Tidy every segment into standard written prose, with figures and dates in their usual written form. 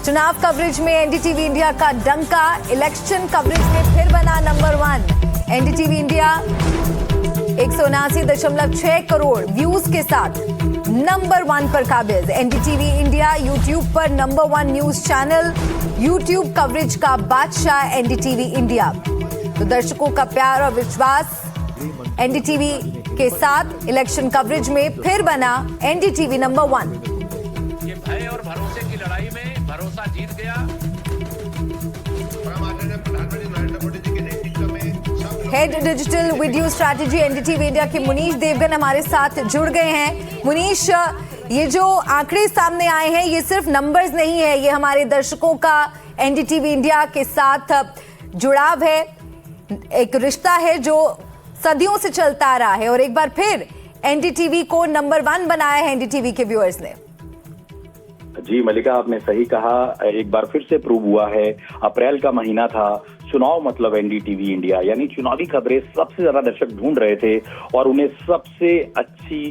चुनाव कवरेज में NDTV India का डंका, इलेक्शन कवरेज में फिर बना number 1। NDTV India 179.6 crore views के साथ नंबर 1 पर काबिज। एनडीटीवी इंडिया यूट्यूब पर number 1 news channel, YouTube coverage का बादशाह एनडीटीवी इंडिया। तो दर्शकों का प्यार और विश्वास एनडीटीवी के साथ इलेक्शन कवरेज में फिर बना एनडीटीवी नंबर 1। ये भय और भरोसे की लड़ाई में भरोसा जीत गया। Head digital video strategy NDTV India के मुनीश देवगन हमारे साथ जुड़ गए हैं। मुनीश, ये जो आंकड़े सामने आए हैं ये सिर्फ नंबर्स नहीं है, ये हमारे दर्शकों का एनडीटीवी इंडिया के साथ जुड़ाव है, एक रिश्ता है जो सदियों से चलता आ रहा है और एक बार फिर एनडीटीवी को नंबर 1 बनाया है एनडीटीवी के व्यूअर्स ने। जी मलिका, आपने सही कहा, एक बार फिर से प्रूव हुआ है। अप्रैल का महीना था, चुनाव मतलब एनडीटीवी इंडिया, यानी चुनावी खबरें सबसे ज्यादा दर्शक ढूंढ रहे थे और उन्हें सबसे अच्छी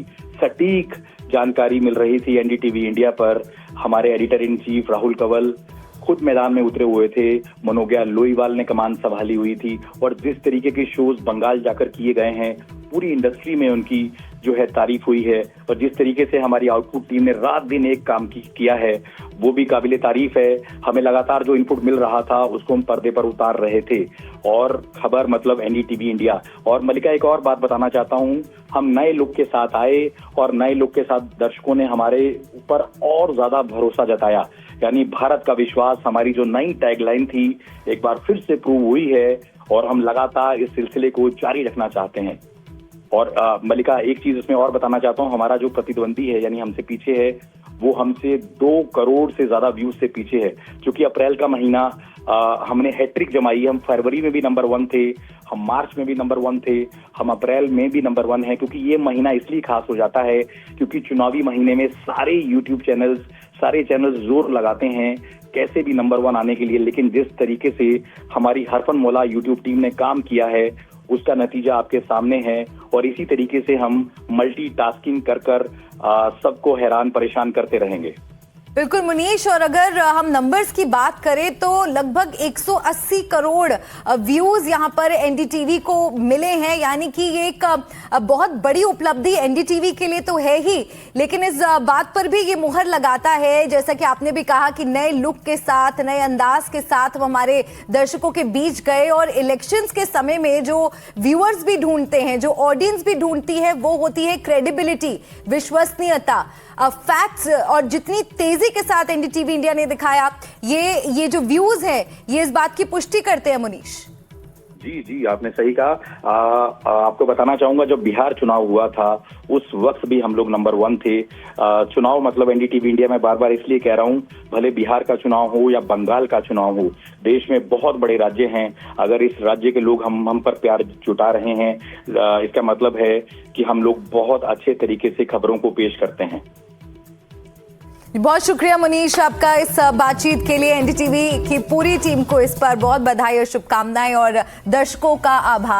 सटीक जानकारी मिल रही थी एनडीटीवी इंडिया पर। हमारे editor in chief Rahul Kanwal खुद मैदान में उतरे हुए थे, मनोज्ञा लोईवाल ने कमान संभाली हुई थी और जिस तरीके के शोज बंगाल जाकर किए गए हैं, पूरी इंडस्ट्री में उनकी जो है तारीफ हुई है और जिस तरीके से हमारी आउटपुट टीम ने रात दिन एक काम किया है वो भी काबिले तारीफ है। हमें लगातार जो इनपुट मिल रहा था उसको हम पर्दे पर उतार रहे थे और खबर मतलब एनडीटीवी इंडिया। और मलिका, एक और बात बताना चाहता हूँ, हम नए लुक के साथ आए और नए लुक के साथ दर्शकों ने हमारे ऊपर और ज्यादा भरोसा जताया, यानी भारत का विश्वास हमारी जो नई टैगलाइन थी एक बार फिर से प्रूव हुई है और हम लगातार इस सिलसिले को जारी रखना चाहते हैं। और मलिका, एक चीज इसमें और बताना चाहता हूँ, हमारा जो प्रतिद्वंदी है यानी हमसे पीछे है वो हमसे 2 करोड़ से ज्यादा व्यूज से पीछे है। क्योंकि अप्रैल का महीना हमने हैट्रिक जमाई, हम फरवरी में भी नंबर 1 थे, हम मार्च में भी नंबर 1 थे, हम अप्रैल में भी नंबर 1 है। क्योंकि ये महीना इसलिए खास हो जाता है क्योंकि चुनावी महीने में सारे यूट्यूब चैनल्स, सारे चैनल्स जोर लगाते हैं कैसे भी नंबर 1 आने के लिए। लेकिन जिस तरीके से हमारी हरफनमौला यूट्यूब टीम ने काम किया है उसका नतीजा आपके सामने है और इसी तरीके से हम मल्टीटास्किंग कर सबको हैरान परेशान करते रहेंगे। बिल्कुल मुनीश, और अगर हम नंबर्स की बात करें तो लगभग 180 करोड़ व्यूज यहां पर एनडीटीवी को मिले हैं, यानी कि ये एक बहुत बड़ी उपलब्धि एनडीटीवी के लिए तो है ही, लेकिन इस बात पर भी ये मुहर लगाता है, जैसा कि आपने भी कहा कि नए लुक के साथ, नए अंदाज के साथ वो हमारे दर्शकों के बीच गए और इलेक्शंस के समय में जो व्यूअर्स भी ढूंढते हैं, जो ऑडियंस भी ढूंढती है, वो होती है क्रेडिबिलिटी, विश्वसनीयता, फैक्ट्स। और जितनी तेजी के साथ एनडीटीवी इंडिया ने दिखाया, ये जो व्यूज है ये इस बात की पुष्टि करते हैं। मुनीश जी आपने सही कहा। आपको बताना चाहूंगा, जब बिहार चुनाव हुआ था उस वक्त भी हम लोग नंबर 1 थे। चुनाव मतलब एनडीटीवी इंडिया में बार बार इसलिए कह रहा हूं, भले बिहार का चुनाव हो या बंगाल का चुनाव हो, देश में बहुत बड़े राज्य हैं। अगर इस राज्य के लोग हम पर प्यार जुटा रहे हैं, इसका मतलब है कि हम लोग बहुत अच्छे तरीके से खबरों को पेश करते हैं। बहुत शुक्रिया मुनीश आपका इस बातचीत के लिए। एनडीटीवी की पूरी टीम को इस पर बहुत बधाई और शुभकामनाएं और दर्शकों का आभार।